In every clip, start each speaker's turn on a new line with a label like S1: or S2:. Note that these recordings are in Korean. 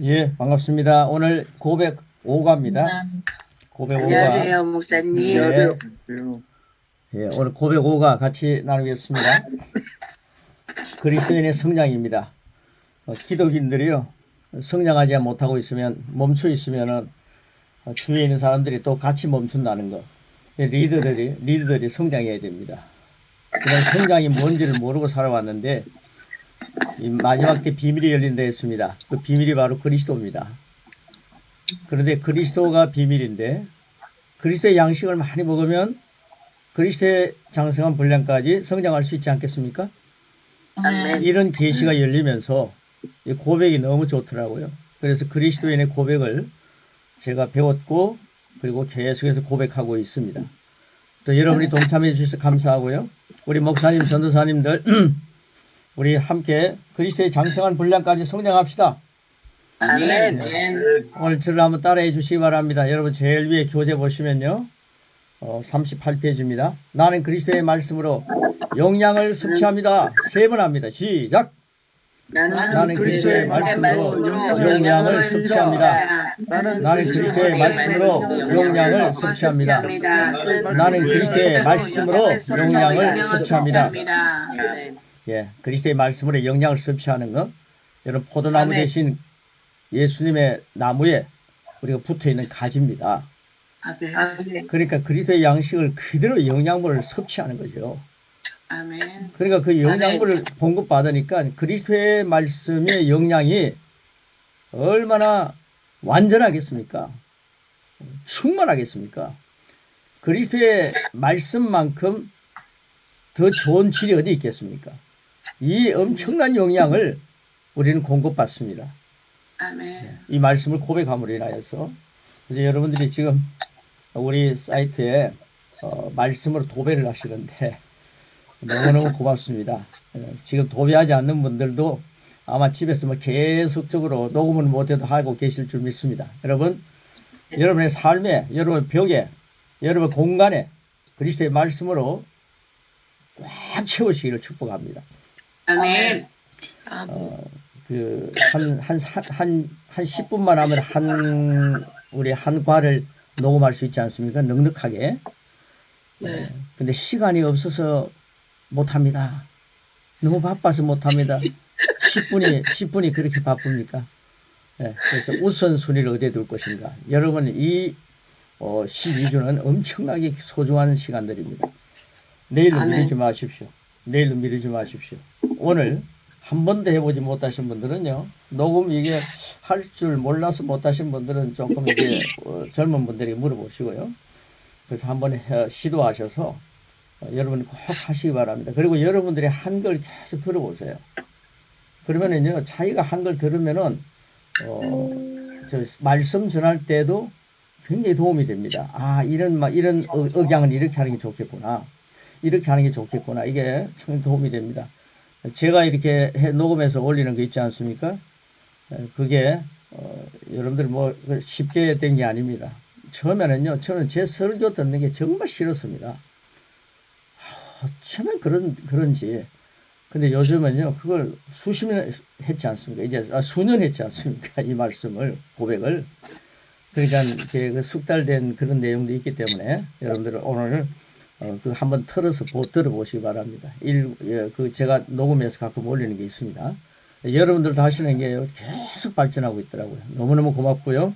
S1: 예, 반갑습니다. 오늘 고백 5가입니다. 고백 5가.
S2: 안녕하세요, 목사님.
S1: 예, 예, 오늘 고백 5가 같이 나누겠습니다. 그리스도인의 성장입니다. 기독인들이요, 성장하지 못하고 있으면, 멈춰 있으면은 주위에 있는 사람들이 또 같이 멈춘다는 거. 리더들이 성장해야 됩니다. 그런 성장이 뭔지를 모르고 살아왔는데, 이 마지막 때 비밀이 열린다 했습니다. 그 비밀이 바로 그리스도입니다. 그런데 그리스도가 비밀인데, 그리스도의 양식을 많이 먹으면 그리스도의 장성한 분량까지 성장할 수 있지 않겠습니까?
S2: 아멘.
S1: 이런 계시가 열리면서 이 고백이 너무 좋더라고요. 그래서 그리스도인의 고백을 제가 배웠고, 그리고 계속해서 고백하고 있습니다. 또 여러분이 동참해 주셔서 감사하고요. 우리 목사님, 전도사님들 우리 함께 그리스도의 장성한 분량까지 성장합시다.
S2: 아멘.
S1: 오늘 저를 한번 따라해 주시기 바랍니다. 여러분 제일 위에 교재 보시면요, 38페이지입니다. 나는 그리스도의 말씀으로 영양을 섭취합니다. 3번 합니다. 시작. 나는 그리스도의 말씀으로 영양을 섭취합니다. 나는 그리스도의 말씀으로 영양을 섭취합니다. 나는 그리스도의 말씀으로 영양을 섭취합니다. 예, 그리스도의 말씀으로 영양을 섭취하는 것. 여러분 포도나무 대신 예수님의 나무에 우리가 붙어있는 가지입니다. 그러니까 그리스도의 양식을 그대로 영양분을 섭취하는 거죠.
S2: 아멘.
S1: 그러니까 그 영양분을 공급받으니까 그리스도의 말씀의 영양이 얼마나 완전하겠습니까? 충만하겠습니까? 그리스도의 말씀만큼 더 좋은 질이 어디 있겠습니까? 이 엄청난 영양을 우리는 공급받습니다.
S2: 아멘.
S1: 이 말씀을 고백함으로 인하여서 이제 여러분들이 지금 우리 사이트에 말씀으로 도배를 하시는데 너무너무 고맙습니다. 지금 도배하지 않는 분들도 아마 집에서 뭐 계속적으로 녹음을 못해도 하고 계실 줄 믿습니다. 여러분, 여러분의 삶에, 여러분의 벽에, 여러분의 공간에 그리스도의 말씀으로 꽉 채우시기를 축복합니다.
S2: 아멘.
S1: 한 10분만 하면 우리 한 과를 녹음할 수 있지 않습니까? 넉넉하게.
S2: 네.
S1: 근데 시간이 없어서 못합니다. 너무 바빠서 못합니다. 10분이 그렇게 바쁩니까? 네, 그래서 우선순위를 어디에 둘 것인가. 여러분, 이 12주는 엄청나게 소중한 시간들입니다. 내일로 미루지 마십시오. 내일로 미루지 마십시오. 오늘 한 번도 해보지 못하신 분들은요, 녹음 이게 할 줄 몰라서 못하신 분들은 조금 이제 젊은 분들에게 물어보시고요. 그래서 한번 시도하셔서 여러분 꼭 하시기 바랍니다. 그리고 여러분들이 한글 계속 들어보세요. 그러면은요, 자기가 한글 들으면은 저 말씀 전할 때도 굉장히 도움이 됩니다. 아, 이런 억양은 이렇게 하는 게 좋겠구나. 이렇게 하는 게 좋겠구나. 이게 참 도움이 됩니다. 제가 이렇게 녹음해서 올리는 거 있지 않습니까? 그게 여러분들 뭐 쉽게 된 게 아닙니다. 처음에는요, 저는 제 설교 듣는 게 정말 싫었습니다. 처음엔 그런지. 근데 요즘은요, 그걸 수십 년 했지 않습니까? 이제 수년 했지 않습니까? 이 말씀을, 고백을. 그러니까 그 숙달된 그런 내용도 있기 때문에 여러분들 오늘 그 한번 틀어서 들어보시기 바랍니다. 제가 녹음해서 가끔 올리는 게 있습니다. 여러분들도 하시는 게 계속 발전하고 있더라고요. 너무너무 고맙고요.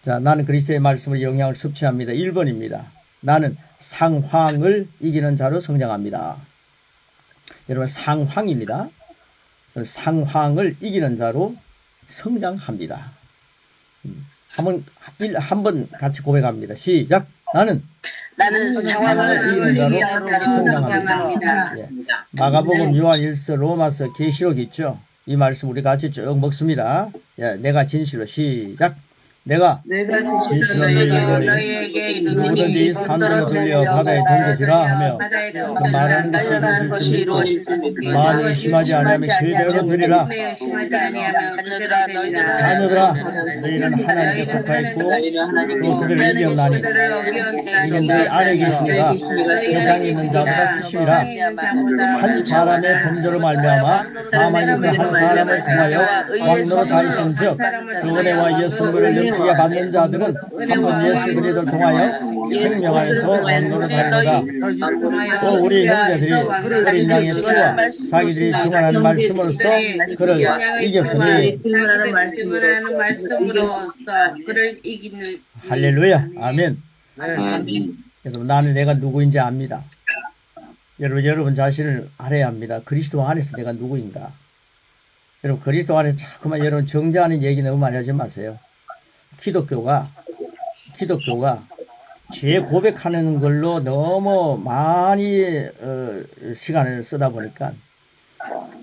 S1: 자, 나는 그리스도의 말씀으로 영양을 섭취합니다. 1번입니다. 나는 상황을 이기는 자로 성장합니다. 여러분, 상황입니다. 상황을 이기는 자로 성장합니다. 한번 같이 고백합니다. 시작. 나는 상황을 이기는 자로 성장합니다. 예. 마가복음, 요한 1서, 로마서, 계시록 있죠. 이 말씀 우리 같이 쭉 먹습니다. 예, 내가 진실로 시작. 내가
S2: 내가
S1: 진실로
S2: 진실로
S1: 너희에게
S2: 너희에게
S1: 누구든지 산으로 들려 바다에 던져지라 하며 그 말하는 것이
S2: 말하는 것이
S1: 이루어질 줄
S2: 이루어질
S1: 믿고
S2: 줄
S1: 만일 심하지 아니하면 그대로 되리라.
S2: 매우 심하지 아니하면 그대로 되리라.
S1: 자녀들아 너희는 하나님께 속하 있고 또 그들을 이겨나니 이는 너희 안에 계시니가 세상에 있는 자보다 크심이라. 한 사람의 범죄로 말미암아 사망이 그 한 사람을 통하여 왕노로 다하신즉 그 은혜와 예수를 넘치게 받는 자들은 한 번 예수 그리스도를 통하여 생명하여서 왕노로 다하리로다. 또 우리 형제들이 어린 양의 피와 자기들이 증언하는 말씀으로써 그를 이겼으니.
S2: 자기들이 증언하는 말씀으로써 그를 이기는.
S1: 할렐루야. 아멘.
S2: 아멘.
S1: 여러분 나는 내가 누구인지 압니다. 여러분 자신을 알아야 합니다. 그리스도 안에서 내가 누구인가. 여러분 그리스도 안에서 자꾸만 여러분 정죄하는 얘기 너무 많이 하지 마세요. 기독교가 죄 고백하는 걸로 너무 많이 시간을 쓰다 보니까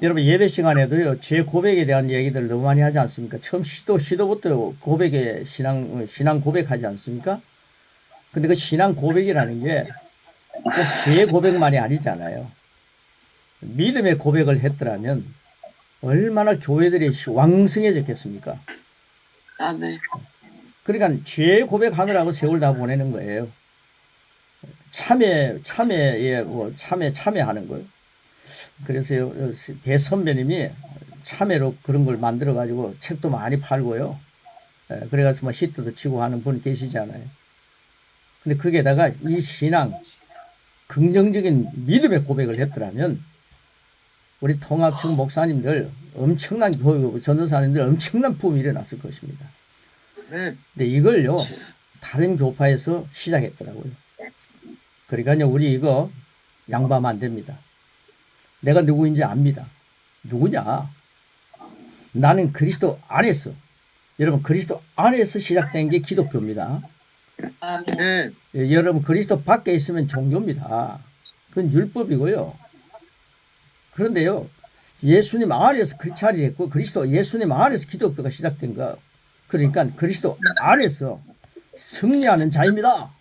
S1: 여러분 예배 시간에도요 죄 고백에 대한 얘기들 너무 많이 하지 않습니까? 처음 시도부터 고백에 신앙 고백하지 않습니까? 근데 그 신앙 고백이라는 게 꼭 죄 고백만이 아니잖아요. 믿음의 고백을 했더라면 얼마나 교회들이 왕성해졌겠습니까?
S2: 아멘.
S1: 그러니까 죄 고백하느라고 세월 다 보내는 거예요. 참여하는 거예요. 그래서 대선배님이 참여로 그런 걸 만들어 가지고 책도 많이 팔고요. 그래가지고 뭐 히트도 치고 하는 분 계시잖아요. 근데 거기에다가 이 신앙 긍정적인 믿음의 고백을 했더라면 우리 통합청 목사님들 엄청난 전도사님들 엄청난 붐이 일어났을 것입니다. 근데 이걸요 다른 교파에서 시작했더라고요. 그러니까요 우리 이거 양보하면 안 됩니다. 내가 누구인지 압니다. 누구냐? 나는 그리스도 안에서, 여러분 그리스도 안에서 시작된 게 기독교입니다.
S2: 아멘.
S1: 여러분 그리스도 밖에 있으면 종교입니다. 그건 율법이고요. 그런데요 예수님 안에서 크리스찬이 됐고 그리스도 예수님 안에서 기독교가 시작된 거. 그러니까 그리스도 안에서 승리하는 자입니다.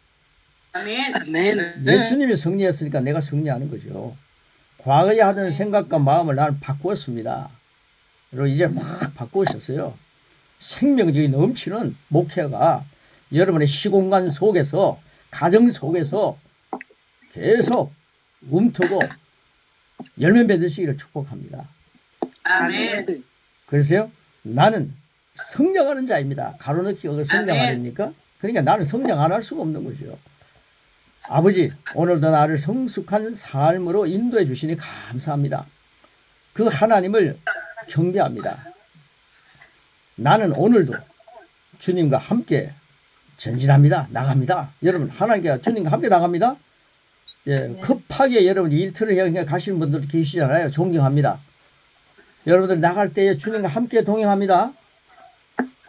S2: 아멘.
S1: 예수님이 승리했으니까 내가 승리하는 거죠. 과거에 하던 생각과 마음을 나는 바꾸었습니다. 그리고 이제 확 바꾸셨어요. 생명력이 넘치는 목회가 여러분의 시공간 속에서 가정 속에서 계속 움트고 열매 맺으시기를 축복합니다.
S2: 아멘.
S1: 그래서요 나는 성장하는 자입니다. 가로넣기가 그 성장 아닙니까? 그러니까 나는 성장 안 할 수가 없는 거죠. 아버지 오늘도 나를 성숙한 삶으로 인도해 주시니 감사합니다. 그 하나님을 경배합니다. 나는 오늘도 주님과 함께 전진합니다. 나갑니다. 여러분 하나님께 주님과 함께 나갑니다. 예, 급하게 여러분 일터를 향해 가시는 분들 계시잖아요. 존경합니다. 여러분들 나갈 때에 주님과 함께 동행합니다.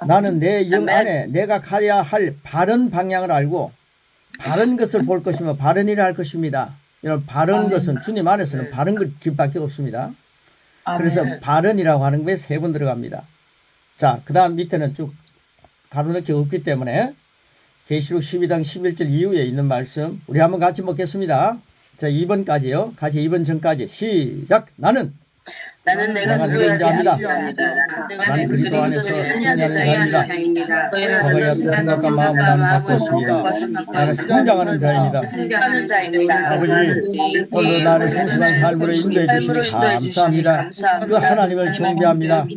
S1: 나는 내 영 안에 내가 가야 할 바른 방향을 알고 바른 것을 볼 것이며 바른 일을 할 것입니다. 여러분 바른 것은 주님 안에서는 바른 길밖에 없습니다. 그래서 바른이라고 하는 거에 세 번 들어갑니다. 자, 그 다음 밑에는 쭉 가로넣기 없기 때문에 계시록 12장 11절 이후에 있는 말씀 우리 한번 같이 먹겠습니다. 자, 2번까지요. 같이 2번 전까지 시작. 나는 내가 누구인지 압니다. 나는 그리스도 안에서 승리하는 자입니다. 과거의 어떤 생각과 마음을 나는 바꾸었습니다. 나는 성장하는 자입니다. 아버지 오늘 나를 성숙한 삶으로 인도해 주시니 감사합니다. 그 하나님을 경배합니다.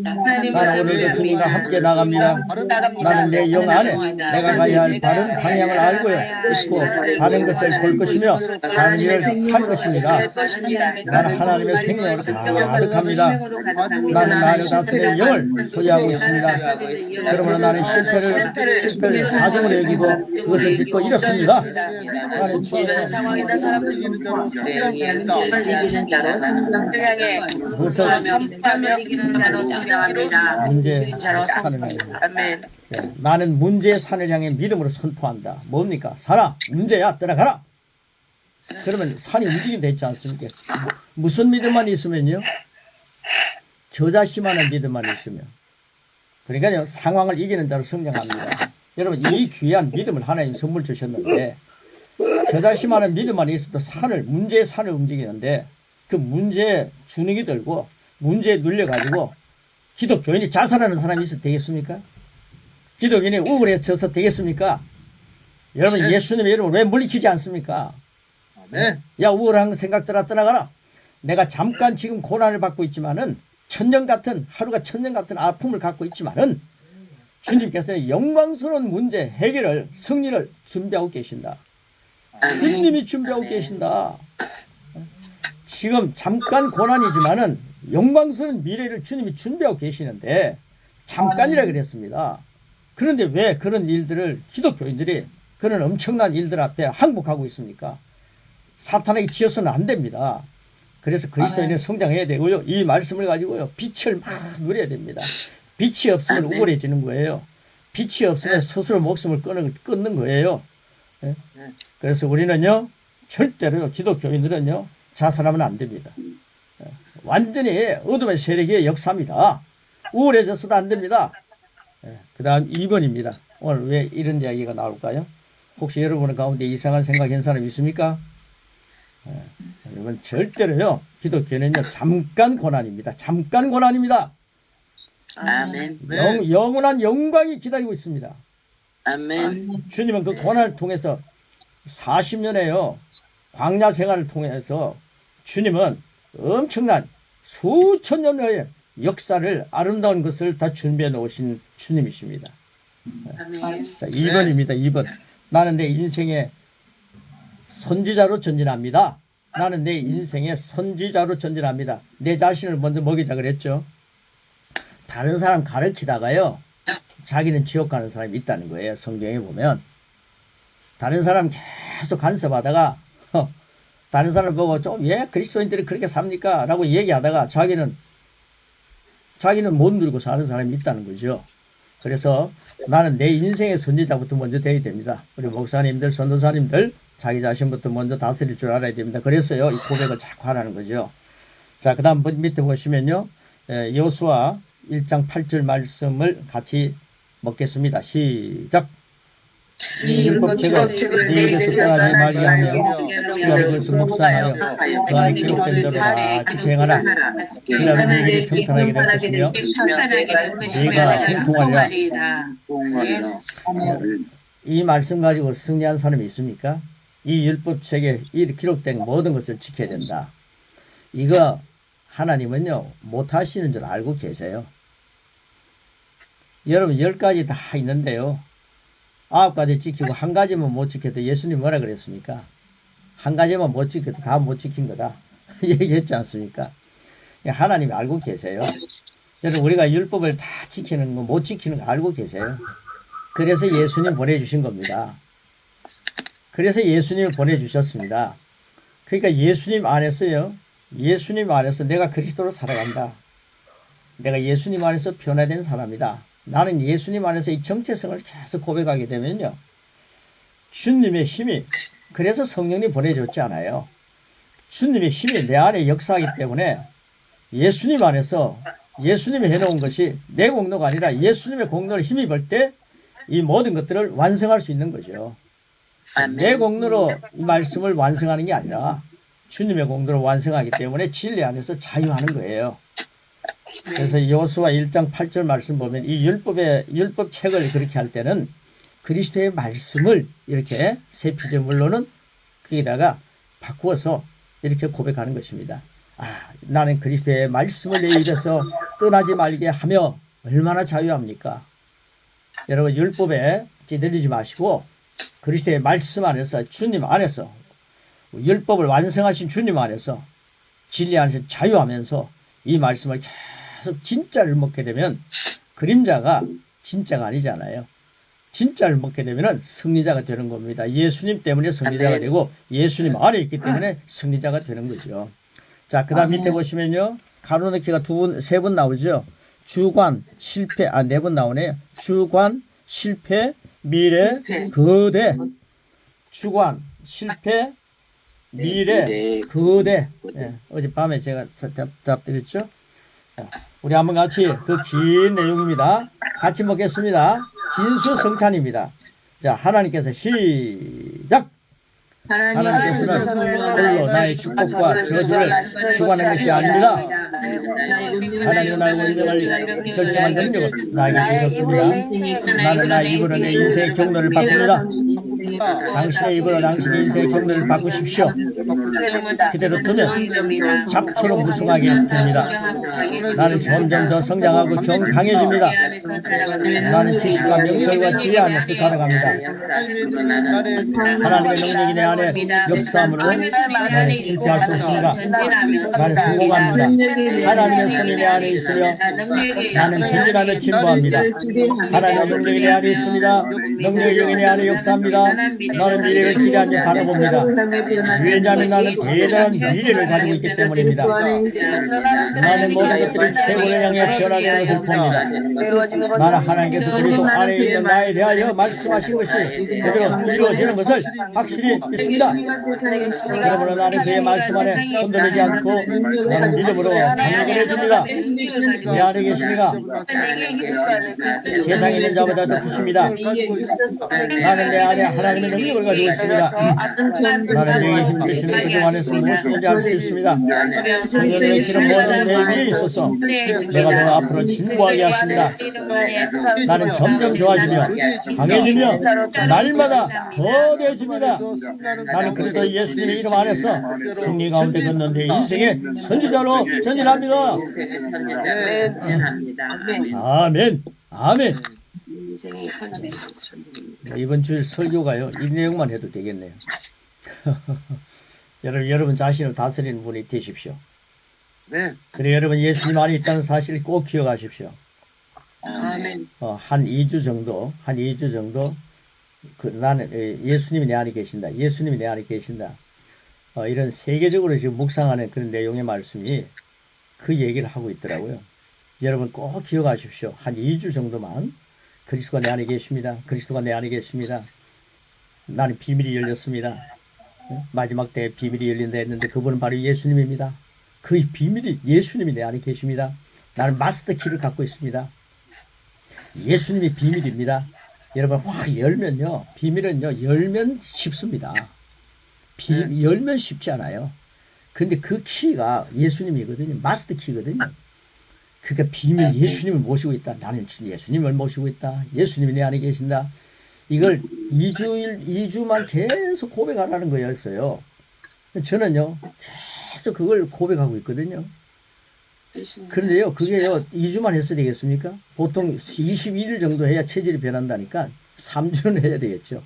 S1: 나는 오늘도 주님과 함께 나갑니다. 나는 내 영 안에 내가 가야 할 바른 방향을 알고요 있고 바른 것을 볼 것이며 바른 일을 할 것입니다. 나는 하나님의 생명으로 가득합니다. 나는 나를 다스리는 영을 소유하고 있습니다. 그러므로 나는 실패를 가정으로 여기고 그것을 딛고 이뤘습니다. 나는 주의 문제의 산을 향해 나는 문제의 산을 향해 믿음으로 선포한다. 뭡니까? 살아 문제야 떠나가라. 그러면 산이 움직이게 되지 않습니까? 무슨 믿음만 있으면요? 저자씨만한 믿음만 있으면. 그러니까요 상황을 이기는 자로 성장합니다. 여러분 이 귀한 믿음을 하나님 선물 주셨는데 겨자씨만한 믿음만 있어도 문제의 산을 움직이는데 그 문제에 주눅이 들고 문제에 눌려가지고 기독교인이 자살하는 사람이 있어도 되겠습니까? 기독교인이 우울해져서 되겠습니까? 여러분 예수님의 이름을 왜 물리치지 않습니까? 야 우울한 생각들아 떠나가라. 내가 잠깐 지금 고난을 받고 있지만은 하루가 천년 같은 아픔을 갖고 있지만은 주님께서는 영광스러운 문제 해결을 승리를 준비하고 계신다. 주님이 준비하고 계신다. 지금 잠깐 고난이지만은 영광스러운 미래를 주님이 준비하고 계시는데 잠깐이라 그랬습니다. 그런데 왜 그런 일들을 기독교인들이 그런 엄청난 일들 앞에 항복하고 있습니까? 사탄에게 지어서는 안 됩니다. 그래서 그리스도인은 성장해야 되고요. 이 말씀을 가지고요. 빛을 막 누려야 됩니다. 빛이 없으면 우울해지는 거예요. 빛이 없으면 스스로 목숨을 끊는 거예요. 예? 그래서 우리는요. 절대로 기독교인들은요. 자살하면 안 됩니다. 완전히 어둠의 세력의 역사입니다. 우울해져서도 안 됩니다. 그 다음 2번입니다. 오늘 왜 이런 이야기가 나올까요? 혹시 여러분 가운데 이상한 생각한 사람 있습니까? 여러분 절대로요. 기독교는요. 잠깐 고난입니다. 잠깐 고난입니다.
S2: 아멘.
S1: 영원한 영광이 기다리고 있습니다.
S2: 아멘.
S1: 주님은 그 고난을 통해서 40년에요. 광야 생활을 통해서 주님은 엄청난 수천 년의 역사를 아름다운 것을 다 준비해 놓으신 주님이십니다.
S2: 아멘.
S1: 자, 2번입니다. 2번. 나는 내 인생의 선지자로 전진합니다. 나는 내 인생의 선지자로 전진합니다. 내 자신을 먼저 먹이자 그랬죠. 다른 사람 가르치다가요. 자기는 지옥 가는 사람이 있다는 거예요. 성경에 보면. 다른 사람 계속 간섭하다가 다른 사람 보고 좀 왜 그리스도인들이 그렇게 삽니까? 라고 얘기하다가 자기는 못 누리고 사는 사람이 있다는 거죠. 그래서 나는 내 인생의 선지자부터 먼저 돼야 됩니다. 우리 목사님들, 선도사님들 자기 자신부터 먼저 다스릴 줄 알아야 됩니다. 그래서요. 이 고백을 자꾸 하라는 거죠. 자, 그 다음 밑에 보시면요. 여호수아 1장 8절 말씀을 같이 먹겠습니다. 시작. 이 율법책을 네 입에서 떠나지 말게 하며 주의 것을 묵상하여 그 안에 기록된 대로 다 지켜 행하라. 그러면 너희들이 평탄하게 될 것이며 네가 형통하리라. 이 말씀 가지고 승리한 사람이 있습니까? 이 율법책에 기록된 모든 것을 지켜야 된다. 이거 하나님은요 못하시는 줄 알고 계세요. 여러분 10가지 다 있는데요. 9가지 지키고 한 가지만 못 지켜도 예수님 뭐라 그랬습니까? 한 가지만 못 지켜도 다 못 지킨 거다. 얘기했지 않습니까? 하나님이 알고 계세요. 여러분 우리가 율법을 다 지키는 거 못 지키는 거 알고 계세요. 그래서 예수님 보내주신 겁니다. 그래서 예수님을 보내주셨습니다. 그러니까 예수님 안에서요. 예수님 안에서 내가 그리스도로 살아간다. 내가 예수님 안에서 변화된 사람이다. 나는 예수님 안에서 이 정체성을 계속 고백하게 되면요. 주님의 힘이 그래서 성령이 보내줬지 않아요. 주님의 힘이 내 안에 역사하기 때문에 예수님 안에서 예수님이 해놓은 것이 내 공로가 아니라 예수님의 공로를 힘입을 때 이 모든 것들을 완성할 수 있는 거죠. 내 공로로 이 말씀을 완성하는 게 아니라 주님의 공로로 완성하기 때문에 진리 안에서 자유하는 거예요. 그래서 여호수아 1장 8절 말씀 보면 이 율법책을 그렇게 할 때는 그리스도의 말씀을 이렇게 세 피조물로는 거기다가 바꾸어서 이렇게 고백하는 것입니다. 나는 그리스도의 말씀을 내 입에서 떠나지 말게 하며 얼마나 자유합니까? 여러분 율법에 찌들리지 마시고 그리스도의 말씀 안에서 주님 안에서 율법을 완성하신 주님 안에서 진리 안에서 자유하면서 이 말씀을 계속 진짜를 먹게 되면 그림자가 진짜가 아니잖아요. 진짜를 먹게 되면 승리자가 되는 겁니다. 예수님 때문에 승리자가 되고 예수님 안에 있기 때문에 승리자가 되는 거죠. 자, 그 다음 밑에 보시면요. 가로넣기가 세 번 나오죠. 주관, 실패, 네 번 나오네요. 주관, 실패, 미래, 거대. 주관, 실패, 미래, 거대. 예, 어젯밤에 제가 답드렸죠. 우리 한번 같이 그 긴 내용입니다. 같이 먹겠습니다. 진수성찬입니다. 자, 하나님께서 시작. 하나님께서는 홀로 나의 축복과 저주를 주관하는 것이 아닙니다. 하나님은 나의 운명을 결정한 능력을 나에게 주셨습니다. 나는 나의 입으로 내 인생의 경로를 바꿉니다. 당신의 입으로 당신의 인생의 경로를 바꾸십시오. 그대로 두면 잡초로 무성하게 됩니다. 나는 점점 더 성장하고 강해집니다. 나는 지식과 명철과 지혜 안에서 자라갑니다. 하나님의 능력이 내 안에 역사함으로 나는 실패할 수 없습니다. 나는 성공합니다. 하나님의 손이 내 안에 있으며 나는 전진하며 진보합니다. 하나님의 능력이 내 안에 있습니다. 능력의 영이 내 안에 역사합니다. 나는 미래를 기대하며 바라봅니다. 왜냐하면 나는 대단한 미래를 가지고 있기 때문입니다. 나는 모든 것들이 최고를 향해 변화되는 것을 봅니다. 나는 하나님께서 그리스도 안에 있는 나에 대하여 말씀하신 것이 그대로 이루어지는 것을 확실히 믿습니다. 그러므로 나는 그의 말씀 안에 흔들리지 않고 나는 믿음으로 강건해집니다. 내 안에 계시니가 세상에 있는 자보다 더 크십니다. 나는 내 안에 하나님의 능력을 가지고 있습니다. 나는 내게 힘주시는 그중 안에서 무엇이든지 할 수 있습니다. 성령의 길은 모든 내 위에 있어서 내가 더 앞으로 진보하게 하십니다. 나는 점점 좋아지며 강해지며 날마다 더뎌집니다. 나는 그리스도 예수님의 이름 안에서 승리 가운데 걷는 내 인생의 선지자로 전진합니다. 아멘. 아멘. 이번 주일 설교가요, 이 내용만 해도 되겠네요. 여러분 자신을 다스리는 분이 되십시오.
S3: 네.
S1: 그리고 여러분 예수님 안에 있다는 사실을 꼭 기억하십시오.
S2: 아멘.
S1: 한 2주 정도 나는 예수님이 내 안에 계신다. 예수님이 내 안에 계신다. 이런 세계적으로 지금 묵상하는 그런 내용의 말씀이 그 얘기를 하고 있더라고요. 여러분 꼭 기억하십시오. 한 2주 정도만 그리스도가 내 안에 계십니다. 그리스도가 내 안에 계십니다. 나는 비밀이 열렸습니다. 마지막 때에 비밀이 열린다 했는데 그분은 바로 예수님입니다. 그 비밀이 예수님이 내 안에 계십니다. 나는 마스터 키를 갖고 있습니다. 예수님이 비밀입니다. 여러분 확 열면요, 비밀은요 열면 쉽습니다. 열면 쉽지 않아요. 근데 그 키가 예수님이거든요. 마스터 키거든요. 그러니까 비밀, 예수님을 모시고 있다. 나는 예수님을 모시고 있다. 예수님이 내 안에 계신다. 이걸 2주만 계속 고백하라는 거였어요. 저는요 계속 그걸 고백하고 있거든요. 그런데요, 그게요 2주만 했어야 되겠습니까? 보통 21일 정도 해야 체질이 변한다니까 3주는 해야 되겠죠.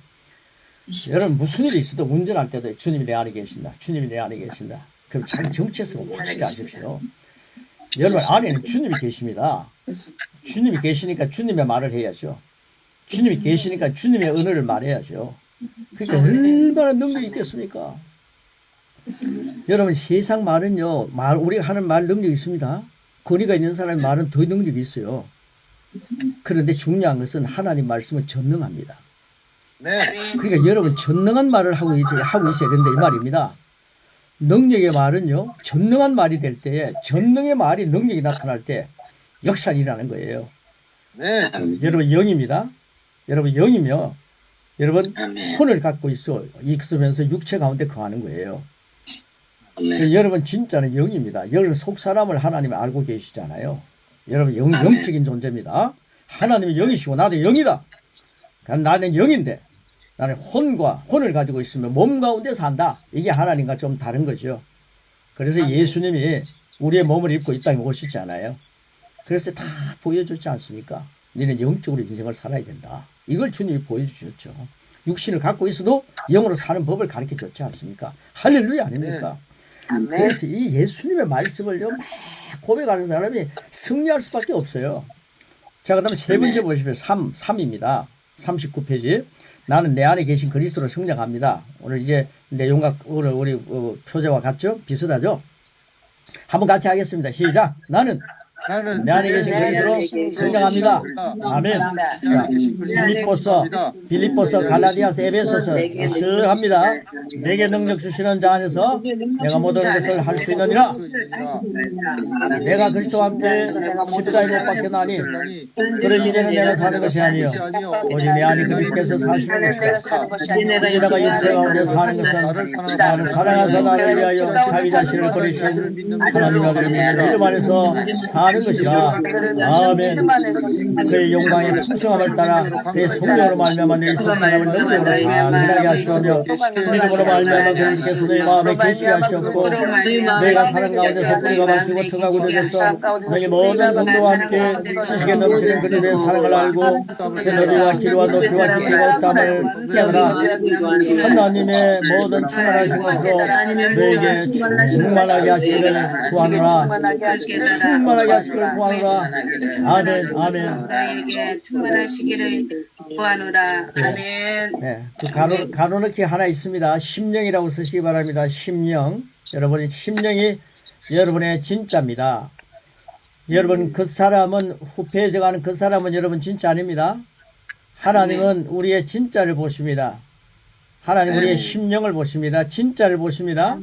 S1: 여러분 무슨 일이 있어도 운전할 때도 주님이 내 안에 계신다. 주님이 내 안에 계신다. 그럼 자기 정체성을 확실히 아십시오. 여러분 안에는 주님이 계십니다. 주님이 계시니까 주님의 말을 해야죠. 주님이 계시니까 주님의 언어를 말해야죠. 그러니까 얼마나 능력이 있겠습니까? 여러분 세상 말은요, 우리가 하는 말 능력이 있습니다. 권위가 있는 사람의 말은 더 능력이 있어요. 그런데 중요한 것은 하나님 말씀은 전능합니다.
S3: 네.
S1: 그러니까 여러분 전능한 말을 하고 있어야 된다 이 말입니다. 능력의 말은요, 전능한 말이 될 때에 전능의 말이 능력이 나타날 때 역사가 일어나는 거예요.
S3: 네.
S1: 여러분 영입니다. 여러분 영이며 여러분
S2: 아멘.
S1: 혼을 갖고 있으면서 육체 가운데 거하는 거예요. 여러분 진짜는 영입니다. 여러분 속 사람을 하나님이 알고 계시잖아요. 여러분 영적인 존재입니다. 하나님이 영이시고 나도 영이다. 그러니까 나는 영인데 나는 혼을 가지고 있으면 몸 가운데 산다. 이게 하나님과 좀 다른 거죠. 그래서 예수님이 우리의 몸을 입고 이 땅에 오시잖아요. 그래서 다 보여줬지 않습니까? 너는 영적으로 인생을 살아야 된다. 이걸 주님이 보여주셨죠. 육신을 갖고 있어도 영으로 사는 법을 가르쳐줬지 않습니까? 할렐루야 아닙니까?
S2: 아멘.
S1: 그래서 이 예수님의 말씀을요 막 고백하는 사람이 승리할 수밖에 없어요. 자, 그 다음에 세 번째 보시면 3입니다. 39페이지. 나는 내 안에 계신 그리스도로 성장합니다. 오늘 이제 내용과 오늘 우리 표제와 같죠? 비슷하죠? 한번 같이 하겠습니다. 시작. 나는
S3: 나는
S1: 내 안에 계신 그리스도로 성장합니다. 아멘. 자, 빌립보서, 갈라디아서, 에베소서 합니다. 내게 능력 주시는 자 안에서 내가 모든 것을 할 수 있느니라. 내가 그리스도와 함께 십자가에 못 박혀나니 그런 이제는 내가 사는 것이 아니요 오직 내 안에 그리스도께서 사시는 것이다. 이제 내가 육체 가운데 사는 것은 나를 사랑하사 나를 위하여 자기 자신을 버리신 하나님 아들을 믿는 이름 안에서 사는 것이라. 아멘. 그의 영광의 풍성함을 따라 그의 성령으로 말미암아 내 속사람을 능력으로 강건하게 하시오며 믿음으로 말미암아 그리스도께서 내 마음에 계시게 하시었고 내가 사랑 가운데서 뿌리가 박히고 터가고 되어서 너희 모든 성도와 함께 지식에 넘치는 그리스도의 사랑을 알고 그 너희와 길이와 높이와 깊이와 땀을 깨달아 하나님의 모든 충만하신 것으로 너에게 충만하게 하시기를 구하노라. 충만하게 하시기를 구하노라. 아멘. 아멘.
S2: 나에게 충만하시기를 구하노라. 아멘.
S1: 네, 그 가로넣기 하나 있습니다. 심령이라고 쓰시기 바랍니다. 심령. 여러분의 심령이 여러분의 진짜입니다. 여러분 그 사람은 후패에 적하는 그 사람은 여러분 진짜 아닙니다. 하나님은 우리의 진짜를 보십니다. 하나님 우리의 심령을 보십니다. 진짜를 보십니다.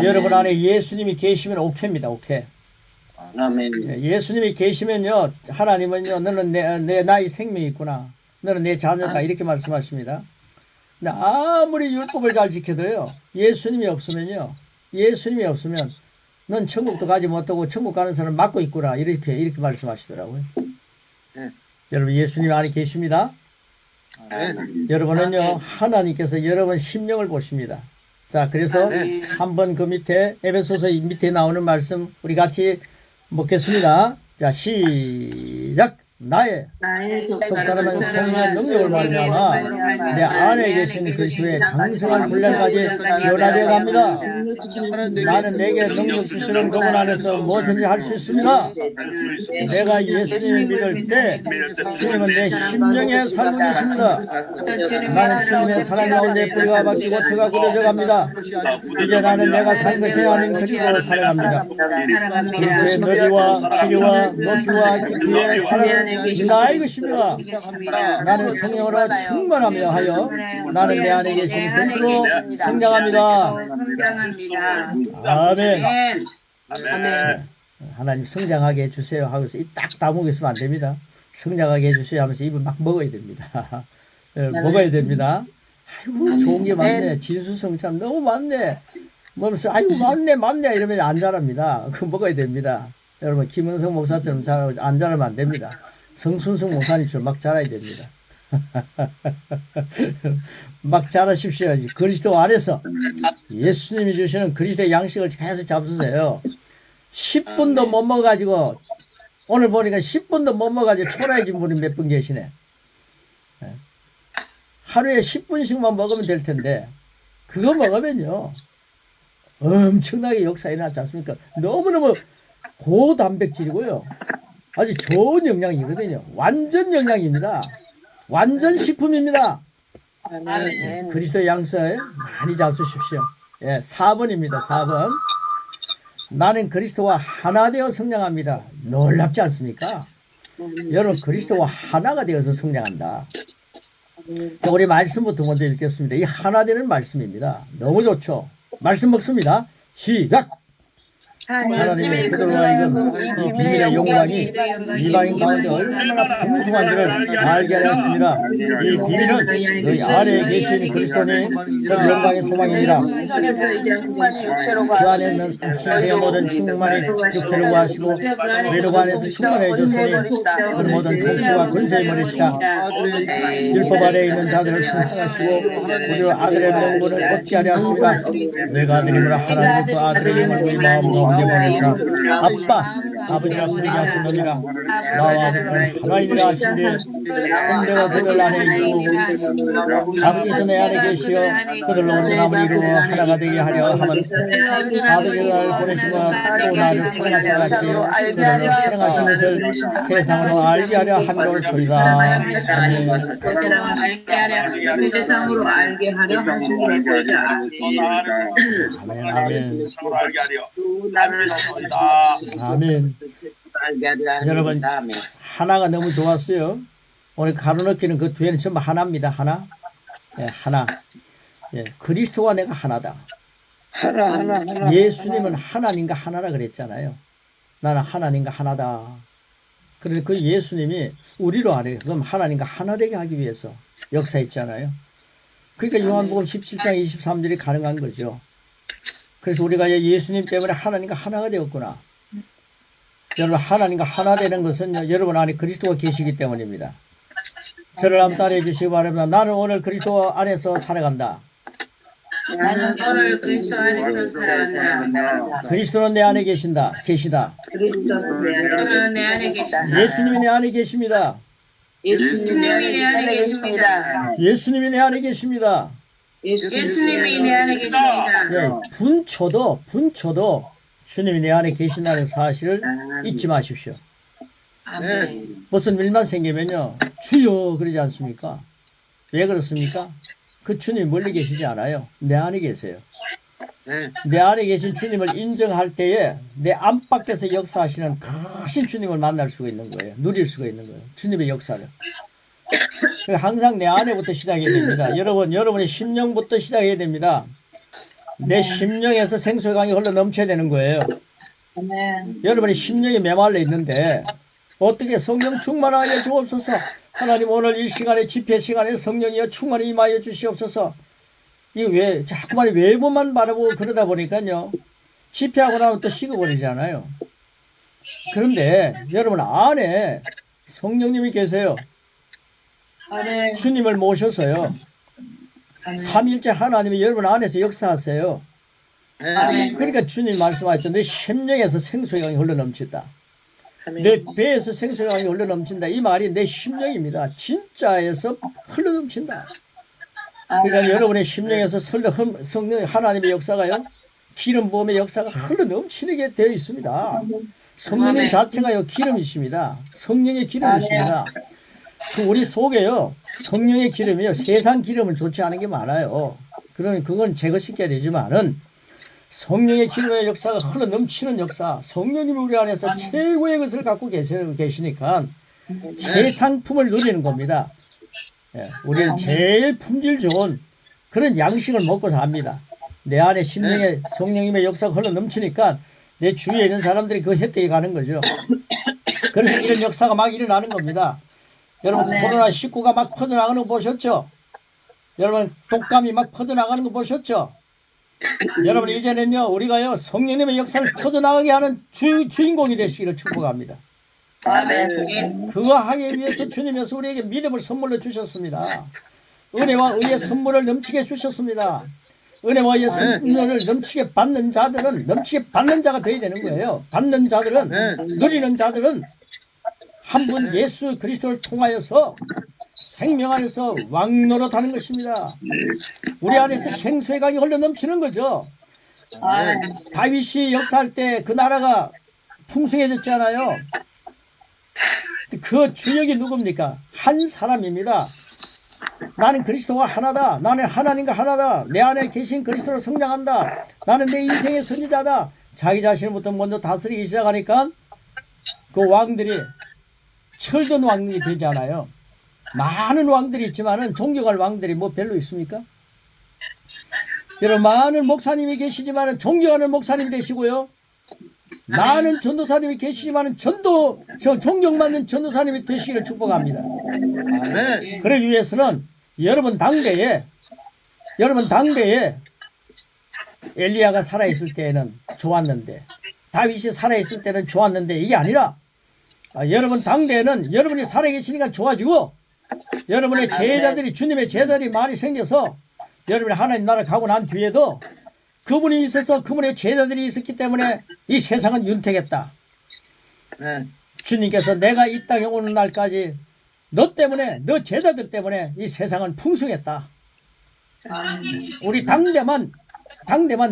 S1: 여러분 안에 예수님이 계시면 오케입니다. 오케.
S2: 아멘.
S1: 예수님이 계시면요 하나님은요 너는 내 나의 생명이 있구나. 너는 내 자녀다. 이렇게 말씀하십니다. 근데 아무리 율법을 잘 지켜도요 예수님이 없으면 넌 천국도 가지 못하고 천국 가는 사람을 막고 있구나. 이렇게 말씀하시더라고요.
S3: 네.
S1: 여러분 예수님 안에 계십니다. 여러분은요 하나님께서 여러분 심령을 보십니다. 자 그래서 3번 그 밑에 에베소서 밑에 나오는 말씀 우리 같이 먹겠습니다. 자 시작. 나의 속사람의 성령의 능력을 말미암아 내 안에 계신 그리스도의 장성한 분량까지 변화되어 갑니다. 나는 내게 능력 주시는 그분 안에서 무엇든지 할 수 있습니다. 내가 예수님을 믿을 때 주님은 내 심령에 살고 계십니다. 나는 주님의 사랑 가운데 뿌리가 박히고 터가 굳어져 갑니다. 이제 나는 내가 산 것이 아닌 그리스도로 살아갑니다. 그리스도의 너비와 길이와 높이와 깊이의 사랑을 나의 것입니다. 나는 성령으로 충만하며 하여 나는 내 안에 계신 그리스도로 성장합니다. 아멘. 아멘. 하나님 성장하게 해주세요 하고서 딱 다무고 있으면 안 됩니다. 성장하게 해주세요 하면서 입을 막 먹어야 됩니다. 먹어야 됩니다. 아이고 좋은 게 많네. 진수성찬 너무 많네. 뭐면서 아이고 많네 이러면 안 자랍니다. 그거 먹어야 됩니다. 여러분 김은성 목사처럼 안 자라면 안 됩니다. 성순성 목사님처럼 막 자라야 됩니다. 막 자라십시오. 그리스도 안에서 예수님이 주시는 그리스도의 양식을 계속 잡수세요. 10분도 못 먹어가지고 오늘 보니까 10분도 못 먹어가지고 초라해진 분이 몇 분 계시네. 하루에 10분씩만 먹으면 될 텐데 그거 먹으면요 엄청나게 역사 일어나지 않습니까? 너무너무 고단백질이고요 아주 좋은 영양이거든요. 완전 영양입니다. 완전 식품입니다. 그리스도의 양식 많이 잡수십시오. 4번입니다. 4번. 나는 그리스도와 하나 되어 성장합니다. 놀랍지 않습니까? 여러분 그리스도와 하나가 되어서 성장한다. 자, 우리 말씀부터 먼저 읽겠습니다. 이 하나 되는 말씀입니다. 너무 좋죠. 말씀 먹습니다. 시작. 하나님의 그들로 하여금 이 비밀의 영광이 이방인 가운데 얼마나 풍성한지를 알게 하였습니다. 이 비밀은 너희 안에 계신 그리스도니 그 영광의 소망입니다. 그 안에는 신세의 모든 충만이 육체를 구하시고 외로가 안에서 충만해졌으니 그 모든 통치와 권세의 머리시다. 율법 아래에 있는 자들을 승천하시고 우리로 아들의 명분을 얻게 하려 하십니다. 내가 아들임으로 하나님의 그 아들의 영을 우리 마음 가운데 보내사 아버지가 부르게 하시느니라. 나와 아버지는 하나이니라 하신데 내가 그들 안에 있고 아버지께서 내 안에 계시어 그들로 온전함을 이루어 하나가 되게 하려 하면 아버지가 보내시며 또 나를 사랑하시는 같이 그들로 사랑하신 것을 세상으로 알게 하려 함이로소이다.
S2: 세상으로 알게 하려 함이로소이다.
S1: 아멘. 아멘. 여러분 하나가 너무 좋았어요. 오늘 가로넣기는 그 뒤에는 전부 하나입니다. 하나. 예, 하나. 예, 그리스도와 내가 하나다.
S3: 하나.
S1: 예수님은 하나님과 하나라 그랬잖아요. 나는 하나님과 하나다. 그래서 그 예수님이 우리로 하래. 그럼 하나님과 하나 되게 하기 위해서 역사했잖아요. 그러니까 요한복음 17장 23절이 가능한 거죠. 그래서 우리가 예수님 때문에 하나님과 하나가 되었구나. 여러분 하나님과 하나 되는 것은 여러분 안에 그리스도가 계시기 때문입니다. 저를 한번 따라해 주시기 바랍니다. 나는 오늘 그리스도 안에서 살아간다.
S2: 나는 오늘 그리스도 안에서 살아간다.
S1: 그리스도는 내 안에 계시다.
S2: 그리스도는 내 안에 계신다.
S1: 예수님이 내 안에 계십니다.
S2: 예수님이 내 안에 계십니다.
S1: 예수님이 내 안에 계십니다.
S2: 예수님이 내 안에 계십니다.
S1: 네, 분초도 주님이 내 안에 계신다는 사실을 잊지 마십시오.
S2: 아멘.
S1: 무슨 일만 생기면요 주여 그러지 않습니까? 왜 그렇습니까? 그 주님이 멀리 계시지 않아요. 내 안에 계세요.
S3: 네.
S1: 내 안에 계신 주님을 인정할 때에 내 안팎에서 역사하시는 크신 주님을 만날 수가 있는 거예요. 누릴 수가 있는 거예요. 주님의 역사를. 항상 내 안에부터 시작해야 됩니다. 여러분의 심령부터 시작해야 됩니다. 내 심령에서 생수의 강이 흘러 넘쳐야 되는 거예요. 여러분의 심령이 메말라 있는데 어떻게 성령 충만하여 주옵소서. 하나님 오늘 이 시간에 집회 시간에 성령이여 충만히 임하여 주시옵소서. 이게 왜 자꾸만 외부만 바라보고 그러다 보니까요 집회하고 나면 또 식어버리잖아요. 그런데 여러분 안에 성령님이 계세요. 주님을 모셔서요 삼일째 하나님이 여러분 안에서 역사하세요.
S3: 네.
S1: 그러니까 주님 말씀하셨죠. 내 심령에서 생수의 강이 흘러넘친다. 내 배에서 생수의 강이 흘러넘친다. 이 말이 내 심령입니다. 진짜에서 흘러넘친다. 그러니까 여러분의 심령에서 성령 하나님의 역사가요 기름 부음의 역사가 흘러넘치게 되어 있습니다. 성령님 자체가요 기름이십니다. 성령의 기름이십니다. 그 우리 속에요 성령의 기름이요 세상 기름은 좋지 않은 게 많아요. 그러니 그건 제거시켜야 되지만은 성령의 기름의 역사가 흘러넘치는 역사, 성령님이 우리 안에서 최고의 것을 갖고 계시니까 최상품을 누리는 겁니다. 예, 우리는 제일 품질 좋은 그런 양식을 먹고 삽니다. 내 안에 심령의 성령님의 역사가 흘러넘치니까 내 주위에 있는 사람들이 그 혜택이 가는 거죠. 그래서 이런 역사가 막 일어나는 겁니다. 여러분 코로나19가 막 퍼져나가는 거 보셨죠? 여러분 독감이 막 퍼져나가는 거 보셨죠? 여러분 이제는요 우리가요 성령님의 역사를 퍼져나가게 하는 주인공이 되시기를 축복합니다.
S2: 아멘.
S1: 그거 하기 위해서 주님께서 우리에게 믿음을 선물로 주셨습니다. 은혜와 의의 선물을 넘치게 주셨습니다. 은혜와 의의 선물을 넘치게 받는 자들은 넘치게 받는 자가 되어야 되는 거예요. 받는 자들은 누리는 자들은 한 분 예수 그리스도를 통하여서 생명 안에서 왕노릇하는 것입니다. 우리 안에서 생수의 강이 흘러넘치는 거죠. 다윗이 역사할 때 그 나라가 풍성해졌잖아요. 그 주역이 누굽니까? 한 사람입니다. 나는 그리스도와 하나다. 나는 하나님과 하나다. 내 안에 계신 그리스도로 성장한다. 나는 내 인생의 선지자다. 자기 자신부터 먼저 다스리기 시작하니까 그 왕들이 철든 왕이 되잖아요. 많은 왕들이 있지만은 존경할 왕들이 뭐 별로 있습니까? 여러분 많은 목사님이 계시지만은 존경하는 목사님이 되시고요. 많은 전도사님이 계시지만은 존경받는 전도사님이 되시기를 축복합니다.
S3: 아멘.
S1: 그러기 위해서는 여러분 당대에 엘리야가 살아있을 때는 좋았는데 다윗이 살아있을 때는 좋았는데 이게 아니라 여러분 당대에는 여러분이 살아계시니까 좋아지고 여러분의 제자들이 주님의 제자들이 많이 생겨서 여러분이 하나님 나라 가고 난 뒤에도 그분이 있어서 그분의 제자들이 있었기 때문에 이 세상은 윤택했다.
S3: 네.
S1: 주님께서 내가 이 땅에 오는 날까지 너 때문에 너 제자들 때문에 이 세상은 풍성했다. 우리 당대만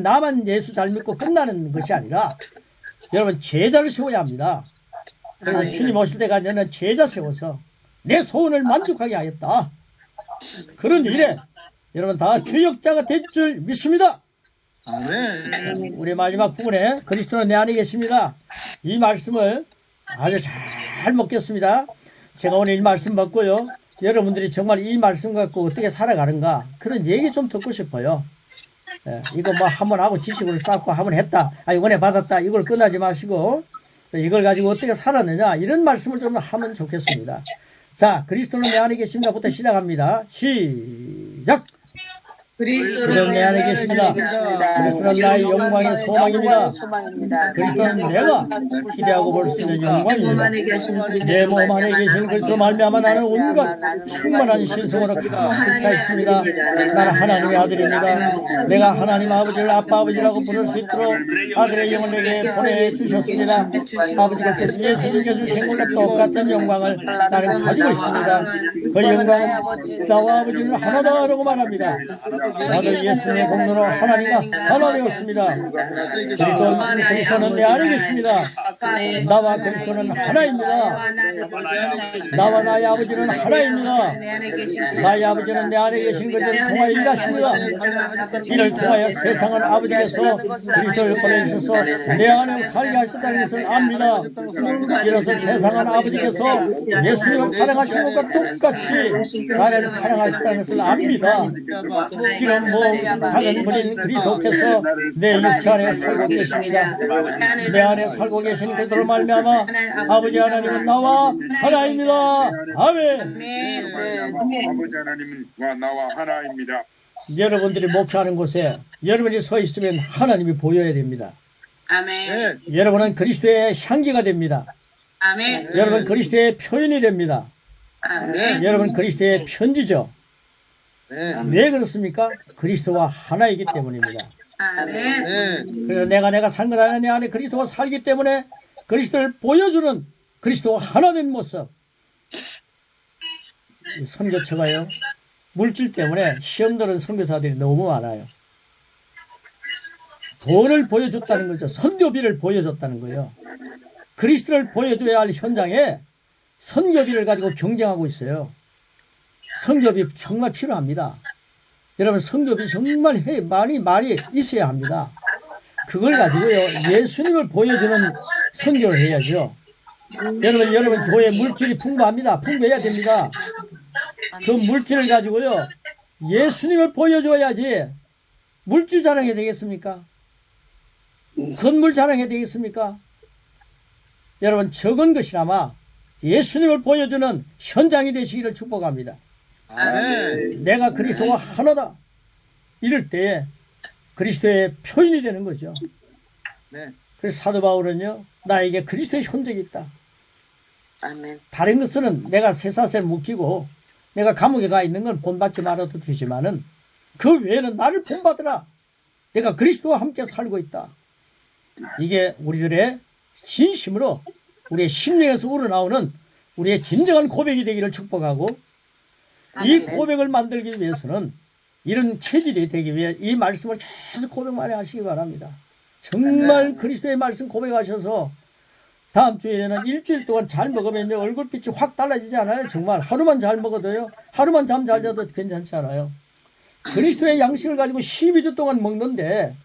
S1: 나만 예수 잘 믿고 끝나는 것이 아니라 여러분 제자를 세워야 합니다. 그래서 주님 오실 때가 너는 제자 세워서 내 소원을 만족하게 하였다. 그런 일에 여러분 다 주역자가 될 줄 믿습니다.
S3: 아멘.
S1: 우리 마지막 부분에 그리스도는 내 안에 계십니다. 이 말씀을 아주 잘 먹겠습니다. 제가 오늘 이 말씀 받고요. 여러분들이 정말 이 말씀 갖고 어떻게 살아가는가 그런 얘기 좀 듣고 싶어요. 예, 이거 뭐 한번 하고 지식을 쌓고 한번 했다. 은혜 받았다. 이걸 끝나지 마시고 이걸 가지고 어떻게 살았느냐 이런 말씀을 좀 하면 좋겠습니다. 자, 그리스도는 내 안에 계십니다부터 시작합니다. 시작. 그리스도는 내 안에 계십니다. 그리스도는 나의 영광의 소망입니다. 그리스도는 내가 기대하고 볼 수 있는 영광입니다. 내 몸 안에 계신 그리스도로 말미암아 나는 온갖 충만한 신성으로 가득 차 있습니다. 나는 하나님의 아들입니다. 내가 하나님 아버지를 아빠 아버지라고 부를 수 있도록 아들의 영을 내게 보내주셨습니다. 아버지께서 예수님께 주신 것과 똑같은 영광을 나는 가지고 있습니다. 그 영광은 나와 아버지는 하나다라고 말합니다. 나도 예수님의 공로로 하나님과 하나 되었습니다. 그리스도는 내 안에 계십니다. 나와 그리스도는 하나입니다. 나와 나의 아버지는 하나입니다. 나의 아버지는 내 안에 계신 것을 통하여 일하십니다. 이를 통하여 세상은 아버지께서 그리스도를 보내주셔서 내 안에 살게 하셨다는 것을 압니다. 이로써 세상은 아버지께서 예수님을 사랑하신 것과 똑같이 나를 사랑하셨다는 것을 압니다. 이런 다른 분인 그리스도께서 내 육체 안에 살고 계십니다. 내 안에 살고 계신 그들로 말미암아 아버지 하나님은 나와 하나입니다. 아멘.
S4: 아버지 하나님과 나와 하나입니다.
S1: 여러분들이 목회하는 곳에 여러분이 서 있으면 하나님이 보여야 됩니다.
S2: 아멘.
S1: 여러분은 그리스도의 향기가 됩니다.
S2: 아멘.
S1: 여러분 그리스도의 표현이 됩니다.
S2: 아멘.
S1: 여러분 그리스도의 편지죠. 왜 그렇습니까? 그리스도와 하나이기 때문입니다.
S2: 아멘.
S1: 그래서 내가 산 것 안에 내 안에 그리스도가 살기 때문에 그리스도를 보여주는 그리스도와 하나 된 모습. 선교처가요. 물질 때문에 시험 드는 선교사들이 너무 많아요. 돈을 보여줬다는 거죠. 선교비를 보여줬다는 거예요. 그리스도를 보여줘야 할 현장에 선교비를 가지고 경쟁하고 있어요. 선교비 정말 필요합니다. 여러분 선교비 정말 많이 있어야 합니다. 그걸 가지고요 예수님을 보여주는 선교를 해야죠. 여러분 교회 물질이 풍부해야 됩니다. 그 물질을 가지고요 예수님을 보여줘야지. 물질 자랑해야 되겠습니까? 건물 자랑해야 되겠습니까? 여러분 적은 것이나마 예수님을 보여주는 현장이 되시기를 축복합니다.
S3: 아멘.
S1: 내가 그리스도와 하나다. 이럴 때 그리스도의 표현이 되는 거죠.
S3: 네.
S1: 그래서 사도 바울은요 나에게 그리스도의 흔적이 있다.
S2: 아멘.
S1: 다른 것은 내가 쇠사슬 묶이고 내가 감옥에 가 있는 건 본받지 말아도 되지만은 그 외에는 나를 본받으라. 내가 그리스도와 함께 살고 있다. 이게 우리들의 진심으로 우리의 심령에서 우러나오는 우리의 진정한 고백이 되기를 축복하고 이 고백을 만들기 위해서는 이런 체질이 되기 위해 이 말씀을 계속 고백 많이 하시기 바랍니다. 정말 그리스도의 말씀 고백하셔서 다음 주에는 일주일 동안 잘 먹으면요 얼굴빛이 확 달라지지 않아요? 정말 하루만 잘 먹어도요 하루만 잠 잘 자도 괜찮지 않아요? 그리스도의 양식을 가지고 12주 동안 먹는데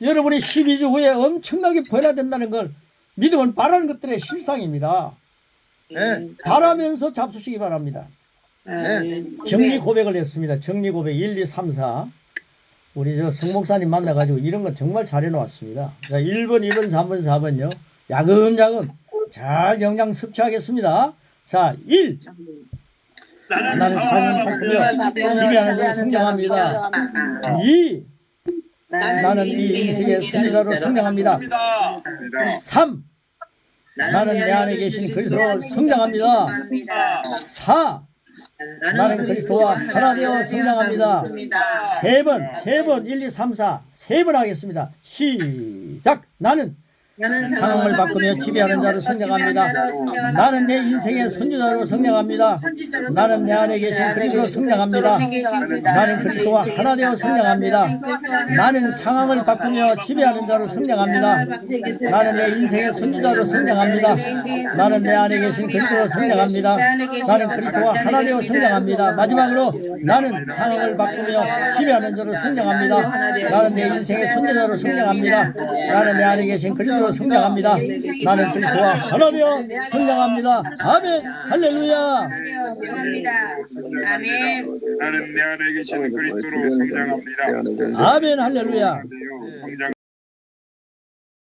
S1: 여러분이 12주 후에 엄청나게 변화된다는 걸 믿으면 바라는 것들의 실상입니다.
S3: 네.
S1: 바라면서 잡수시기 바랍니다.
S2: 네.
S1: 정리 고백을 했습니다. 정리 고백 1, 2, 3, 4. 우리 성목사님 만나가지고 이런 건 정말 잘 해놓았습니다. 자, 1번, 2번, 3번, 4번요. 야금야금 잘 영양 섭취하겠습니다. 자, 1. 나는 삶을 바꾸며 지배하는 데 성장합니다. 2. 나는 이 인생의 승리자로 성장합니다. 3. 나는 내 안에 계신 그리스도로 성장합니다. 4. 나는 그리스도와 하나 되어 성장합니다. 3번 1, 2, 3, 4 3번 하겠습니다. 시작. 나는 상황을 바꾸며 지배하는 자로 성장합니다. 나는 내 인생의 선지자로 성장합니다. 나는 내 안에 계신 그리스도로 성장합니다. 나는 그리스도와 하나 되어 성장합니다. 나는 상황을 바꾸며 지배하는 자로 성장합니다. 나는 내 인생의 선지자로 성장합니다. 나는 내 안에 계신 그리스도로 성장합니다. 나는 그리스도와 하나 되어 성장합니다. 마지막으로 나는 상황을 바꾸며 지배하는 자로 성장합니다. 나는 내 인생의 선지자로 성장합니다. 나는 내 안에 계신 그리스도로 그리스도로 성장합니다. 나는 그리스도와 하나되어 성장합니다. 아멘. 할렐루야.
S4: 나는 내 안에 계신 그리스도로 성장합니다.
S1: 아멘. 할렐루야.
S4: 성장